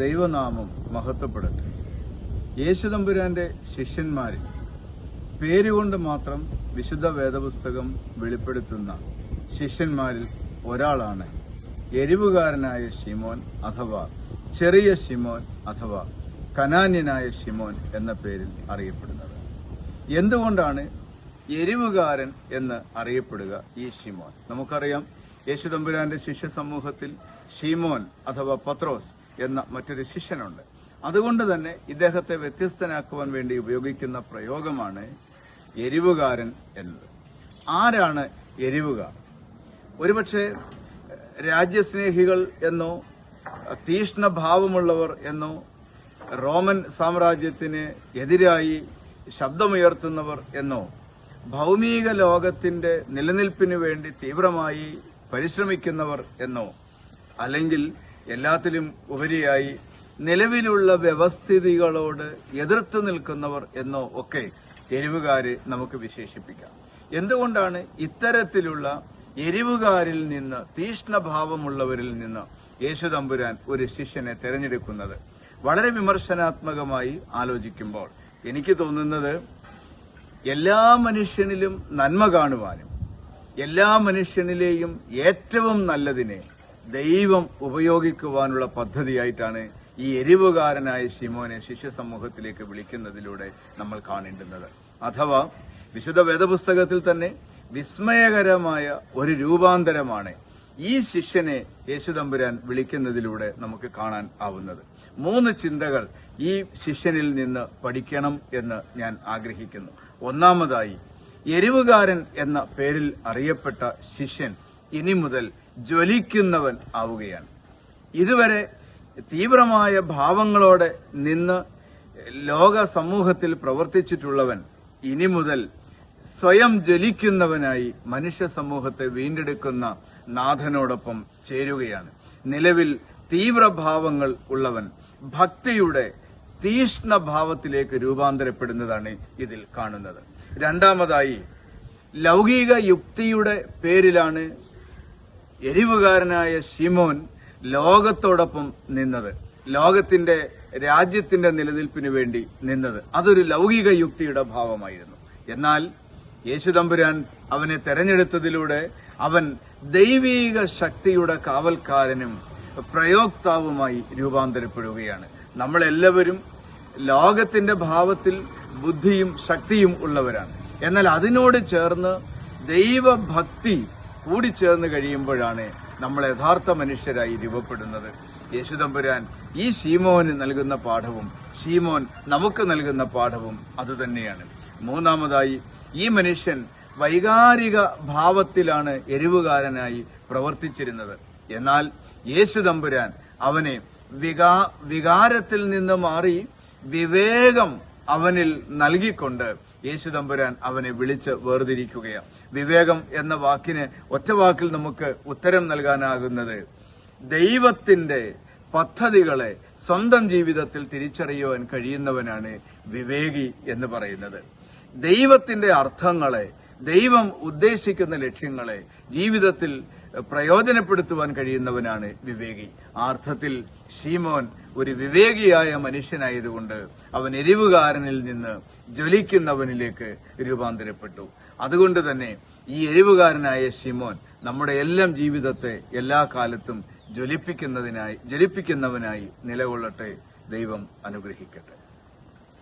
ദൈവനാമം മഹത്വപ്പെടട്ടെ. യേശുതമ്പുരാന്റെ ശിഷ്യന്മാരിൽ പേരുകൊണ്ട് മാത്രം വിശുദ്ധ വേദപുസ്തകം വെളിപ്പെടുത്തുന്ന ശിഷ്യന്മാരിൽ ഒരാളാണ് എരിവുകാരനായ ശിമോൻ അഥവാ ചെറിയ ശിമോൻ അഥവാ കനാന്യനായ ശിമോൻ എന്ന പേരിൽ അറിയപ്പെടുന്നത്. എന്തുകൊണ്ടാണ് എരിവുകാരൻ എന്ന് അറിയപ്പെടുക ഈ ശിമോൻ? നമുക്കറിയാം, യേശുതമ്പുരാന്റെ ശിഷ്യ സമൂഹത്തിൽ ശിമോൻ അഥവാ പത്രോസ് എന്ന മറ്റൊരു ശിഷ്യനുണ്ട്. അതുകൊണ്ട് തന്നെ ഇദ്ദേഹത്തെ വ്യത്യസ്തനാക്കുവാൻ വേണ്ടി ഉപയോഗിക്കുന്ന പ്രയോഗമാണ് എരിവുകാരൻ എന്നത്. ആരാണ് എരിവുകാർ? ഒരുപക്ഷെ രാജ്യസ്നേഹികൾ എന്നോ തീഷ്ണഭാവമുള്ളവർ എന്നോ റോമൻ സാമ്രാജ്യത്തിന് എതിരായി ശബ്ദമുയർത്തുന്നവർ എന്നോ ഭൗമിക ലോകത്തിന്റെ നിലനിൽപ്പിനു വേണ്ടി തീവ്രമായി പരിശ്രമിക്കുന്നവർ എന്നോ അല്ലെങ്കിൽ എല്ലാത്തിലും ഉപരിയായി നിലവിലുള്ള വ്യവസ്ഥിതികളോട് എതിർത്തു നിൽക്കുന്നവർ എന്നോ ഒക്കെ എരിവുകാര് നമുക്ക് വിശേഷിപ്പിക്കാം. എന്തുകൊണ്ടാണ് ഇത്തരത്തിലുള്ള എരിവുകാരിൽ നിന്ന്, തീഷ്ണഭാവമുള്ളവരിൽ നിന്ന് യേശുതമ്പുരാൻ ഒരു ശിഷ്യനെ തെരഞ്ഞെടുക്കുന്നത്? വളരെ വിമർശനാത്മകമായി ആലോചിക്കുമ്പോൾ എനിക്ക് തോന്നുന്നത്, എല്ലാ മനുഷ്യനിലും നന്മ കാണുവാനും എല്ലാ മനുഷ്യനിലെയും ഏറ്റവും നല്ലതിനെ ദൈവം ഉപയോഗിക്കുവാനുള്ള പദ്ധതിയായിട്ടാണ് ഈ എരിവുകാരനായ ശിമോനെ ശിഷ്യ സമൂഹത്തിലേക്ക് വിളിക്കുന്നതിലൂടെ നമ്മൾ കാണേണ്ടുന്നത്. അഥവാ വിശുദ്ധ വേദപുസ്തകത്തിൽ തന്നെ വിസ്മയകരമായ ഒരു രൂപാന്തരമാണ് ഈ ശിഷ്യനെ യേശുതമ്പുരാൻ വിളിക്കുന്നതിലൂടെ നമുക്ക് കാണാൻ ആവുന്നത്. 3 ചിന്തകൾ ഈ ശിഷ്യനിൽ നിന്ന് പഠിക്കണം എന്ന് ഞാൻ ആഗ്രഹിക്കുന്നു. ഒന്നാമതായി, എരിവുകാരൻ എന്ന പേരിൽ അറിയപ്പെട്ട ശിഷ്യൻ ഇനി മുതൽ ജ്വലിക്കുന്നവൻ ആവുകയാണ്. ഇതുവരെ തീവ്രമായ ഭാവങ്ങളോടെ നിന്ന് ലോക സമൂഹത്തിൽ പ്രവർത്തിച്ചിട്ടുള്ളവൻ ഇനി മുതൽ സ്വയം ജ്വലിക്കുന്നവനായി മനുഷ്യ സമൂഹത്തെ വീണ്ടെടുക്കുന്ന നാഥനോടൊപ്പം ചേരുകയാണ്. നിലവിൽ തീവ്രഭാവങ്ങൾ ഉള്ളവൻ ഭക്തിയുടെ തീഷ്ണഭാവത്തിലേക്ക് രൂപാന്തരപ്പെടുന്നതാണ് ഇതിൽ കാണുന്നത്. രണ്ടാമതായി, ലൗകിക യുക്തിയുടെ പേരിലാണ് എരിവുകാരനായ ശിമോൻ ലോകത്തോടൊപ്പം നിന്നത്, ലോകത്തിന്റെ രാജ്യത്തിന്റെ നിലനിൽപ്പിനു വേണ്ടി നിന്നത്. അതൊരു ലൗകിക യുക്തിയുടെ ഭാവമായിരുന്നു. എന്നാൽ യേശുതമ്പുരാൻ അവനെ തെരഞ്ഞെടുത്തതിലൂടെ അവൻ ദൈവീക ശക്തിയുടെ കാവൽക്കാരനും പ്രയോക്താവുമായി രൂപാന്തരപ്പെടുകയാണ്. നമ്മളെല്ലാവരും ലോകത്തിന്റെ ഭാവത്തിൽ ബുദ്ധിയും ശക്തിയും ഉള്ളവരാണ്. എന്നാൽ അതിനോട് ചേർന്ന് ദൈവഭക്തി കൂടിച്ചേർന്ന് കഴിയുമ്പോഴാണ് നമ്മൾ യഥാർത്ഥ മനുഷ്യരായി രൂപപ്പെടുന്നത്. യേശുതമ്പുരാൻ ഈ ശീമോന് നൽകുന്ന പാഠവും ശീമോൻ നമുക്ക് നൽകുന്ന പാഠവും അതുതന്നെയാണ്. മൂന്നാമതായി, ഈ മനുഷ്യൻ വൈകാരിക ഭാവത്തിലാണ് എരിവുകാരനായി പ്രവർത്തിച്ചിരുന്നത്. എന്നാൽ യേശുതമ്പുരാൻ അവനെ വികാരത്തിൽ നിന്ന് മാറി വിവേകം അവനിൽ നൽകിക്കൊണ്ട് യേശുതമ്പുരാൻ അവനെ വിളിച്ച് വേർതിരിക്കുകയാണ്. വിവേകം എന്ന വാക്കിന് ഒറ്റ വാക്കിൽ നമുക്ക് ഉത്തരം നൽകാനാകുന്നത്, ദൈവത്തിന്റെ പദ്ധതികളെ സ്വന്തം ജീവിതത്തിൽ തിരിച്ചറിയുവാൻ കഴിയുന്നവനാണ് വിവേകി എന്ന് പറയുന്നത്. ദൈവത്തിന്റെ അർത്ഥങ്ങളെ, ദൈവം ഉദ്ദേശിക്കുന്ന ലക്ഷ്യങ്ങളെ ജീവിതത്തിൽ പ്രയോജനപ്പെടുത്തുവാൻ കഴിയുന്നവനാണ് വിവേകി. ആ അർത്ഥത്തിൽ ശീമോൻ ഒരു വിവേകിയായ മനുഷ്യനായതുകൊണ്ട് അവൻ എരിവുകാരനിൽ നിന്ന് ജ്വലിക്കുന്നവനിലേക്ക് രൂപാന്തരപ്പെട്ടു. അതുകൊണ്ട് തന്നെ ഈ എരിവുകാരനായ ശിമോൻ നമ്മുടെ എല്ലാം ജീവിതത്തെ എല്ലാ കാലത്തും ജ്വലിപ്പിക്കുന്നവനായി നിലകൊള്ളട്ടെ. ദൈവം അനുഗ്രഹിക്കട്ടെ.